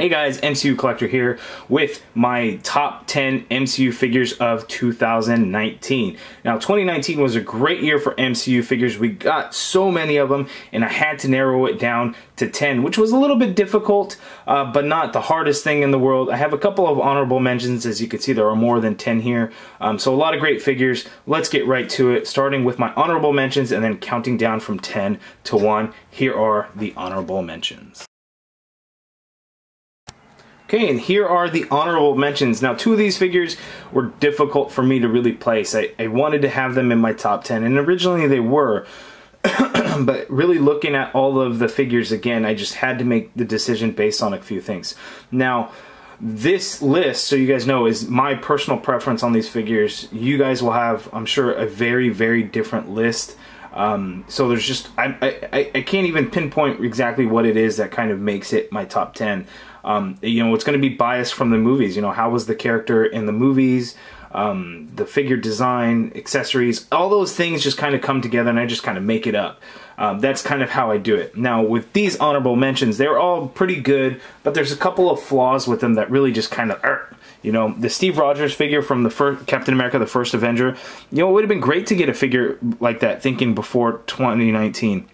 Hey guys, MCU Collector here with my top 10 MCU figures of 2019. Now 2019 was a great year for MCU figures. We got so many of them and I had to narrow it down to 10, which was a little bit difficult, but not the hardest thing in the world. I have a couple of honorable mentions. As you can see, there are more than 10 here. So a lot of great figures. Let's get right to it, starting with my honorable mentions and then counting down from 10 to 1. Here are the honorable mentions. Okay, and here are the honorable mentions. Now, two of these figures were difficult for me to really place. I wanted to have them in my top 10, and originally they were. But really looking at all of the figures again, I just had to make the decision based on a few things. Now, this list, so you guys know, is my personal preference on these figures. You guys will have, I'm sure, a very, very different list. So there's just, I can't even pinpoint exactly what it is that kind of makes it my top 10. You know, it's going to be biased from the movies. You know, how was the character in the movies, the figure design, accessories, all those things just kind of come together and I just kind of make it up. That's kind of how I do it. Now, with these honorable mentions, they're all pretty good, but there's a couple of flaws with them that really just kind of, you know, the Steve Rogers figure from the first Captain America, the First Avenger, you know, it would have been great to get a figure like that thinking before 2019.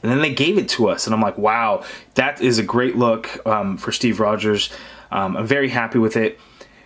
And then they gave it to us, and I'm like, wow, that is a great look for Steve Rogers. I'm very happy with it.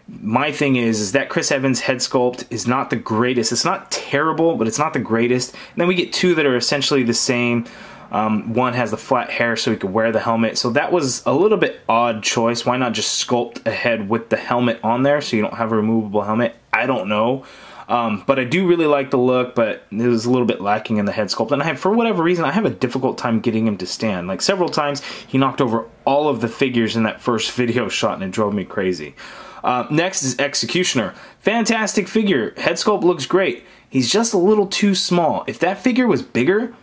My thing is that Chris Evans' head sculpt is not the greatest. It's not terrible, but it's not the greatest. And then we get two that are essentially the same. One has the flat hair so he could wear the helmet. So that was a little bit odd choice. Why not just sculpt a head with the helmet on there so you don't have a removable helmet? I don't know. But I do really like the look, but it was a little bit lacking in the head sculpt. And for whatever reason, I have a difficult time getting him to stand. Like several times, he knocked over all of the figures in that first video shot and it drove me crazy. Next is Executioner. Fantastic figure. Head sculpt looks great. He's just a little too small. If that figure was bigger,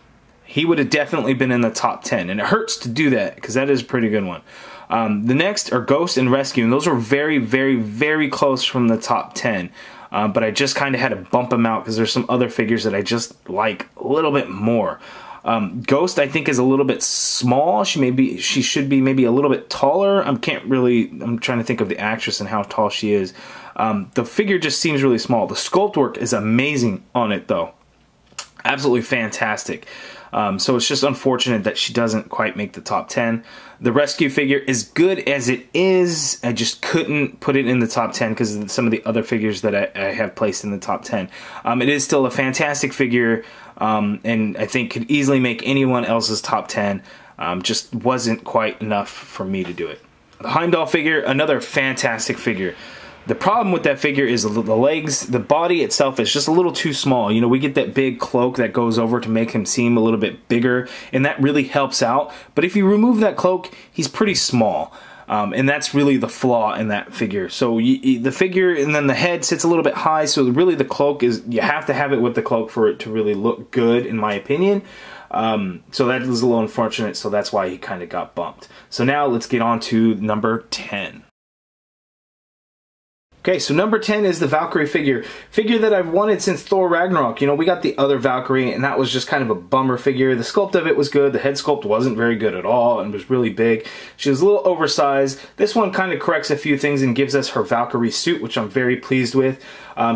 he would have definitely been in the top 10. And it hurts to do that because that is a pretty good one. The next are Ghost and Rescue. And those are very, very, very close from the top 10. But I just kind of had to bump them out because there's some other figures that I just like a little bit more. Ghost, I think, is a little bit small. She should be maybe a little bit taller. I'm trying to think of the actress and how tall she is. The figure just seems really small. The sculpt work is amazing on it, though. Absolutely fantastic. So it's just unfortunate that she doesn't quite make the top 10. The Rescue figure, is good as it is, I just couldn't put it in the top 10 because of some of the other figures that I have placed in the top 10. It is still a fantastic figure, and I think could easily make anyone else's top 10. Just wasn't quite enough for me to do it. The Heimdall figure, another fantastic figure. The problem with that figure is the legs, the body itself is just a little too small. You know, we get that big cloak that goes over to make him seem a little bit bigger, and that really helps out. But if you remove that cloak, he's pretty small. And that's really the flaw in that figure. So the figure and then the head sits a little bit high, so really the cloak is, you have to have it with the cloak for it to really look good, in my opinion. So that was a little unfortunate, so that's why he kind of got bumped. So now let's get on to number 10. Okay, so number 10 is the Valkyrie figure that I've wanted since Thor Ragnarok. You know, we got the other Valkyrie, and that was just kind of a bummer figure. The sculpt of it was good. The head sculpt wasn't very good at all and was really big. She was a little oversized. This one kind of corrects a few things and gives us her Valkyrie suit, which I'm very pleased with.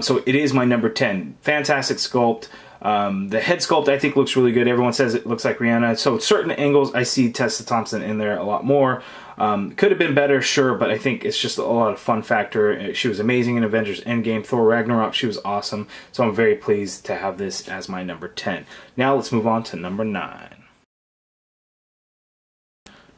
So it is my number 10. Fantastic sculpt. The head sculpt, I think, looks really good. Everyone says it looks like Rihanna. So certain angles, I see Tessa Thompson in there a lot more. Could have been better, sure, but I think it's just a lot of fun factor. She was amazing in Avengers Endgame. Thor Ragnarok, she was awesome. So I'm very pleased to have this as my number 10. Now let's move on to number 9.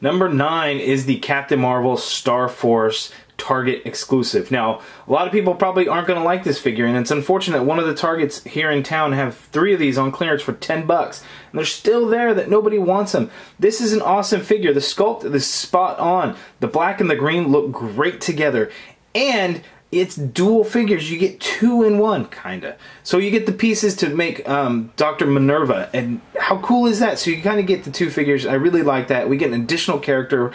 Number 9 is the Captain Marvel Star Force Target exclusive. Now, a lot of people probably aren't going to like this figure, and it's unfortunate. One of the Targets here in town have 3 of these on clearance for 10 bucks, and they're still there that nobody wants them. This is an awesome figure. The sculpt is spot on. The black and the green look great together, and it's dual figures. You get 2 in 1, kinda. So you get the pieces to make Dr. Minerva, and how cool is that? So you kind of get the 2 figures. I really like that. We get an additional character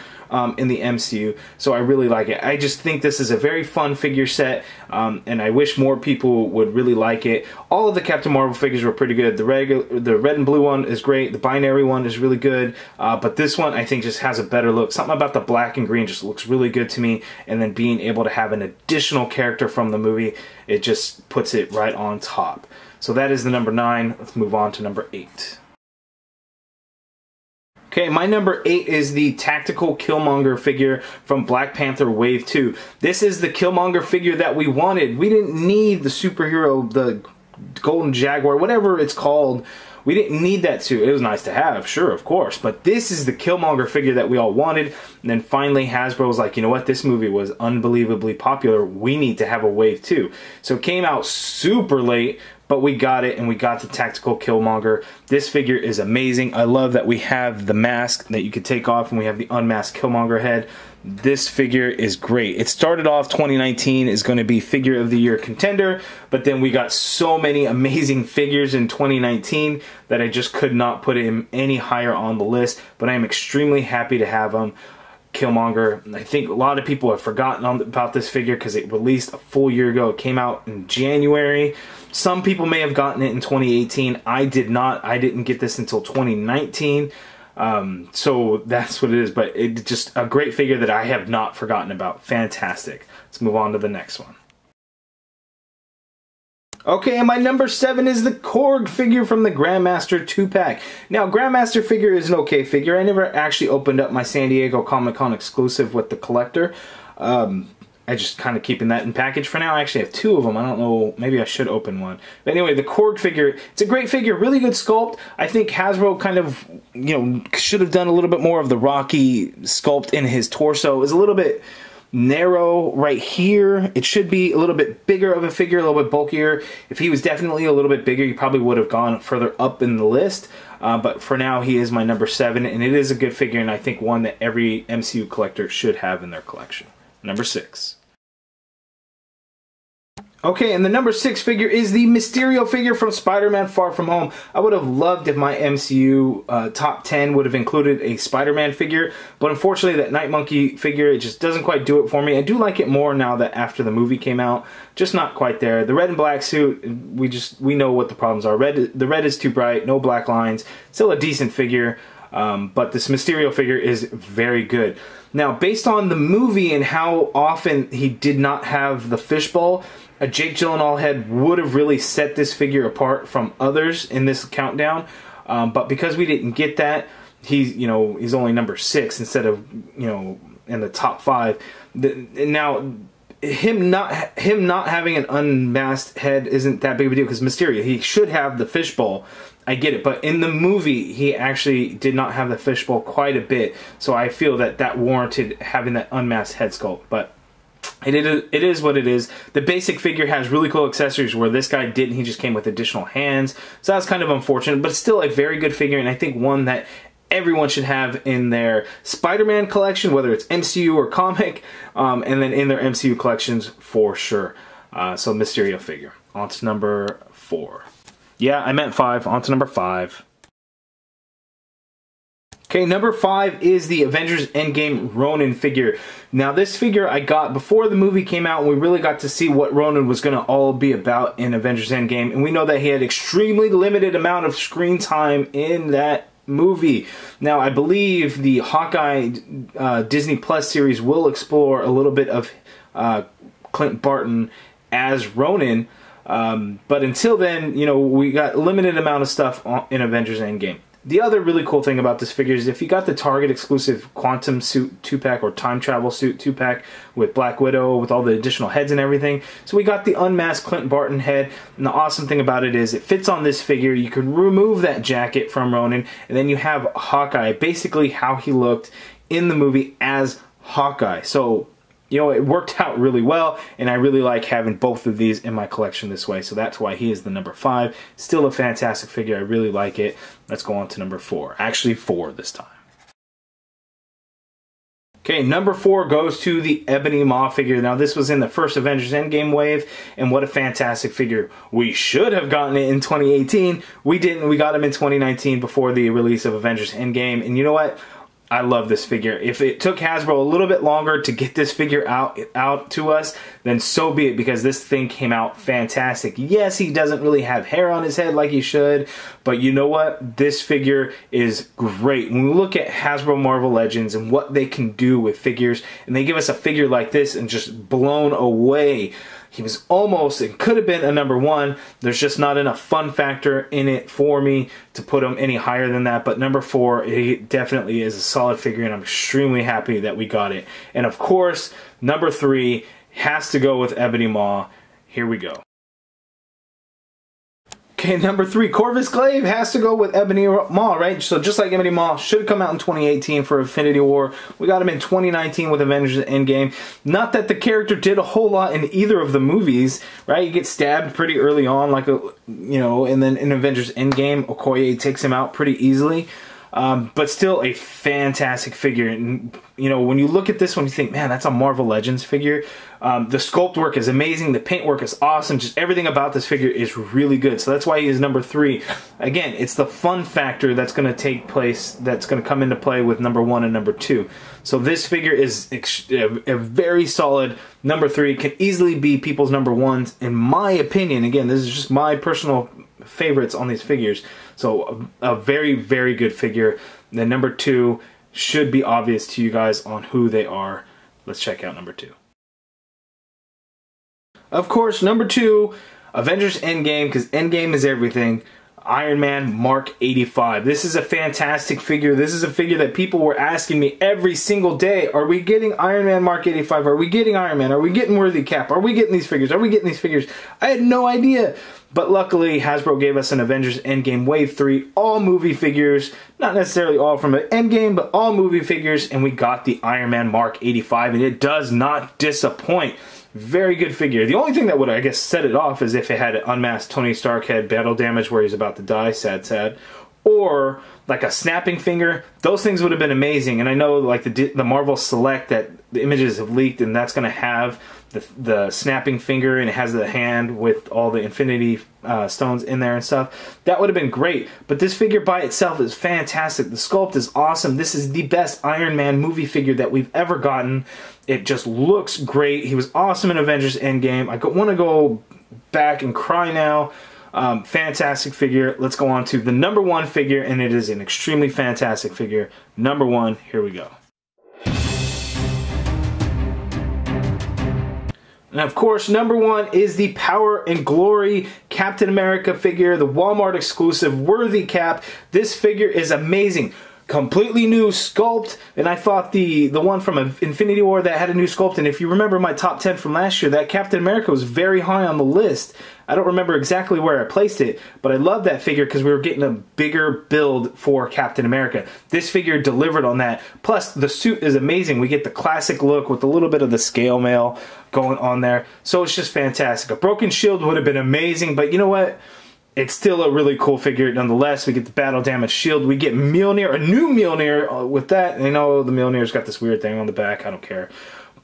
in the MCU, so I really like it. I just think this is a very fun figure set, and I wish more people would really like it. All of the Captain Marvel figures were pretty good. The red and blue one is great. The binary one is really good, but this one I think just has a better look. Something about the black and green just looks really good to me, and then being able to have an additional character from the movie, it just puts it right on top. So that is the number 9. Let's move on to number 8. Okay, my number 8 is the tactical Killmonger figure from Black Panther Wave 2. This is the Killmonger figure that we wanted. We didn't need the superhero, the Golden Jaguar, whatever it's called. We didn't need that suit. It was nice to have, sure, of course. But this is the Killmonger figure that we all wanted. And then finally Hasbro was like, you know what? This movie was unbelievably popular. We need to have a Wave 2. So it came out super late, but we got it, and we got the tactical Killmonger. This figure is amazing. I love that we have the mask that you could take off, and we have the unmasked Killmonger head. This figure is great. It started off 2019 is going to be Figure of the Year contender, but then we got so many amazing figures in 2019 that I just could not put him any higher on the list, but I am extremely happy to have him. Killmonger. I think a lot of people have forgotten about this figure because it released a full year ago. It came out in January. Some people may have gotten it in 2018. I did not. I didn't get this until 2019. So that's what it is. But it's just a great figure that I have not forgotten about. Fantastic. Let's move on to the next one. Okay, and my number 7 is the Korg figure from the Grandmaster 2-pack. Now, Grandmaster figure is an okay figure. I never actually opened up my San Diego Comic-Con exclusive with the collector. I just kind of keeping that in package for now. I actually have 2 of them. I don't know, maybe I should open one. But anyway, the Korg figure, it's a great figure, really good sculpt. I think Hasbro kind of, you know, should have done a little bit more of the Rocky sculpt in his torso. It was a little bit narrow right here. It should be a little bit bigger of a figure, a little bit bulkier. If he was definitely a little bit bigger, he probably would have gone further up in the list. But for now, he is my number 7, and it is a good figure, and I think one that every MCU collector should have in their collection. Number 6. Okay, and the number 6 figure is the Mysterio figure from Spider-Man Far From Home. I would have loved if my MCU top 10 would have included a Spider-Man figure, but unfortunately that Night Monkey figure, it just doesn't quite do it for me. I do like it more now that after the movie came out, just not quite there. The red and black suit, we know what the problems are. The red is too bright, no black lines, still a decent figure, but this Mysterio figure is very good. Now, based on the movie and how often he did not have the fishbowl, a Jake Gyllenhaal head would have really set this figure apart from others in this countdown. But because we didn't get that, he's only number 6 instead of, in the top 5. Now, him not having an unmasked head isn't that big of a deal because Mysterio, he should have the fishbowl. I get it, but in the movie, he actually did not have the fishbowl quite a bit, so I feel that warranted having that unmasked head sculpt, but it is what it is. The basic figure has really cool accessories where this guy didn't. He just came with additional hands, so that's kind of unfortunate, but it's still a very good figure, and I think one that everyone should have in their Spider-Man collection, whether it's MCU or comic, and then in their MCU collections for sure. So Mysterio figure. On to number 4. Yeah, I meant 5. On to number 5. Okay, number 5 is the Avengers Endgame Ronin figure. Now, this figure I got before the movie came out, and we really got to see what Ronin was going to all be about in Avengers Endgame. And we know that he had extremely limited amount of screen time in that movie. Now, I believe the Hawkeye Disney Plus series will explore a little bit of Clint Barton as Ronin. But until then, we got a limited amount of stuff in Avengers Endgame. The other really cool thing about this figure is if you got the Target exclusive Quantum suit 2-pack or Time Travel suit 2-pack with Black Widow, with all the additional heads and everything. So we got the unmasked Clint Barton head, and the awesome thing about it is it fits on this figure. You can remove that jacket from Ronin, and then you have Hawkeye, basically how he looked in the movie as Hawkeye. So it worked out really well, and I really like having both of these in my collection this way, so that's why he is the number 5. Still a fantastic figure. I really like it. Let's go on to number 4. Actually, 4 this time. Okay, number 4 goes to the Ebony Maw figure. Now, this was in the first Avengers Endgame wave, and what a fantastic figure. We should have gotten it in 2018. We didn't. We got him in 2019 before the release of Avengers Endgame, and you know what? I love this figure. If it took Hasbro a little bit longer to get this figure out to us, then so be it, because this thing came out fantastic. Yes, he doesn't really have hair on his head like he should, but you know what? This figure is great. When we look at Hasbro Marvel Legends and what they can do with figures, and they give us a figure like this and just blown away. He was almost, it could have been a number 1. There's just not enough fun factor in it for me to put him any higher than that. But number 4, it definitely is a solid figure, and I'm extremely happy that we got it. And of course, number 3 has to go with Ebony Maw. Here we go. Okay, number 3, Corvus Glaive has to go with Ebony Maw, right? So just like Ebony Maw should have come out in 2018 for Infinity War, we got him in 2019 with Avengers Endgame. Not that the character did a whole lot in either of the movies, right? He gets stabbed pretty early on, like and then in Avengers Endgame, Okoye takes him out pretty easily. But still a fantastic figure. And, when you look at this one, you think, man, that's a Marvel Legends figure. The sculpt work is amazing. The paint work is awesome. Just everything about this figure is really good. So that's why he is number 3. Again, it's the fun factor that's going to take place, that's going to come into play with number 1 and number 2. So this figure is a very solid number 3. Can easily be people's number 1s, in my opinion. Again, this is just my personal favorites on these figures. So a very, very good figure. Then number 2 should be obvious to you guys on who they are. Let's check out number 2. Of course, number 2, Avengers Endgame, because Endgame is everything. Iron Man Mark 85. This is a fantastic figure. This is a figure that people were asking me every single day. Are we getting Iron Man Mark 85? Are we getting Iron Man? Are we getting Worthy Cap? Are we getting these figures? Are we getting these figures? I had no idea. But luckily, Hasbro gave us an Avengers Endgame Wave 3, all movie figures. Not necessarily all from an Endgame, but all movie figures. And we got the Iron Man Mark 85, and it does not disappoint. Very good figure. The only thing that would, I guess, set it off is if it had an unmasked Tony Stark head battle damage where he's about to die, sad, sad. Or like a snapping finger. Those things would have been amazing. And I know like the Marvel Select that the images have leaked, and that's going to have the snapping finger, and it has the hand with all the Infinity Stones in there and stuff. That would have been great. But this figure by itself is fantastic. The sculpt is awesome. This is the best Iron Man movie figure that we've ever gotten. It just looks great. He was awesome in Avengers Endgame. I want to go back and cry now. Fantastic figure. Let's go on to the number 1 figure, and it is an extremely fantastic figure. Number 1, here we go. And of course, number 1 is the Power and Glory Captain America figure, the Walmart exclusive Worthy Cap. This figure is amazing. Completely new sculpt, and I thought the one from Infinity War that had a new sculpt, and if you remember my top 10 from last year, that Captain America was very high on the list. I don't remember exactly where I placed it, but I love that figure because we were getting a bigger build for Captain America. This figure delivered on that. Plus, the suit is amazing. We get the classic look with a little bit of the scale mail going on there. So it's just fantastic. A broken shield would have been amazing, but you know what? It's still a really cool figure nonetheless. We get the battle damage shield. We get Mjolnir, a new Mjolnir with that. And I know the Mjolnir's got this weird thing on the back. I don't care.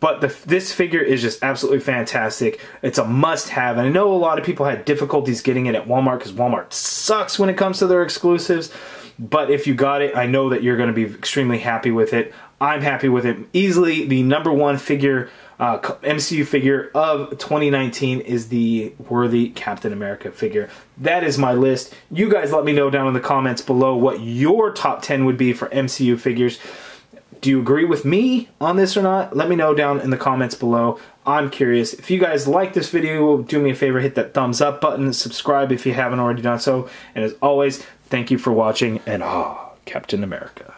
But this figure is just absolutely fantastic. It's a must-have. And I know a lot of people had difficulties getting it at Walmart because Walmart sucks when it comes to their exclusives. But if you got it, I know that you're going to be extremely happy with it. I'm happy with it. Easily the number 1 figure, MCU figure of 2019 is the Worthy Captain America figure. That is my list. You guys let me know down in the comments below what your top 10 would be for MCU figures. Do you agree with me on this or not? Let me know down in the comments below. I'm curious. If you guys like this video, do me a favor, hit that thumbs up button, subscribe if you haven't already done so. And as always, thank you for watching, and Captain America.